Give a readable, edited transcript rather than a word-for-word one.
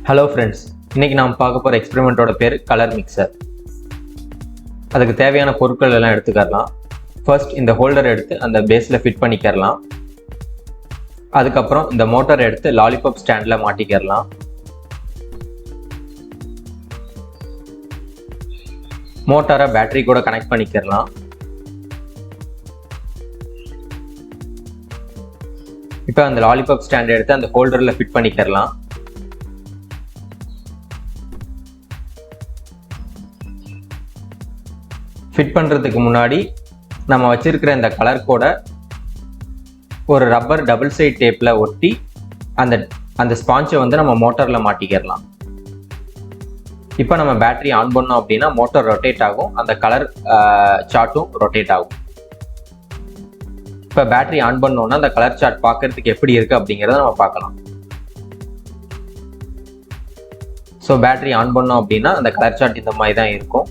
Hello friends, இன்றைக்கி நாம் பார்க்க போகிற எக்ஸ்பெரிமெண்ட்டோட பேர் கலர் மிக்சர். அதுக்கு தேவையான பொருட்கள் எல்லாம் எடுத்துக்கலாம். ஃபர்ஸ்ட் இந்த ஹோல்டர் எடுத்து அந்த பேஸில் ஃபிட் பண்ணிக்கிறலாம். அதுக்கப்புறம் இந்த மோட்டார் எடுத்து லாலிபாப் ஸ்டாண்டில் மாட்டிக்கிறலாம். மோட்டாரை பேட்டரி கூட கனெக்ட் பண்ணிக்கிறலாம். இப்போ அந்த லாலிபாப் ஸ்டாண்ட் எடுத்து அந்த ஹோல்டரில் ஃபிட் பண்ணிக்கிறலாம். ஃபிட் பண்ணுறதுக்கு முன்னாடி நம்ம வச்சுருக்கிற இந்த கலர் கோடை ஒரு ரப்பர் டபுள் சைட் டேப்பில் ஒட்டி அந்த ஸ்பாஞ்சை நம்ம மோட்டரில் மாட்டிக்கிறலாம். இப்போ நம்ம பேட்டரி ஆன் பண்ணோம் அப்படின்னா மோட்டார் ரொட்டேட் ஆகும், அந்த கலர் சார்ட்டும் ரொட்டேட் ஆகும். இப்போ பேட்டரி ஆன் பண்ணோன்னா அந்த கலர் சார்ட் பார்க்கறதுக்கு எப்படி இருக்குது அப்படிங்கிறத நம்ம பார்க்கலாம். ஸோ பேட்டரி ஆன் பண்ணோம் அப்படின்னா அந்த கலர் சார்ட் இந்த மாதிரி தான் இருக்கும்.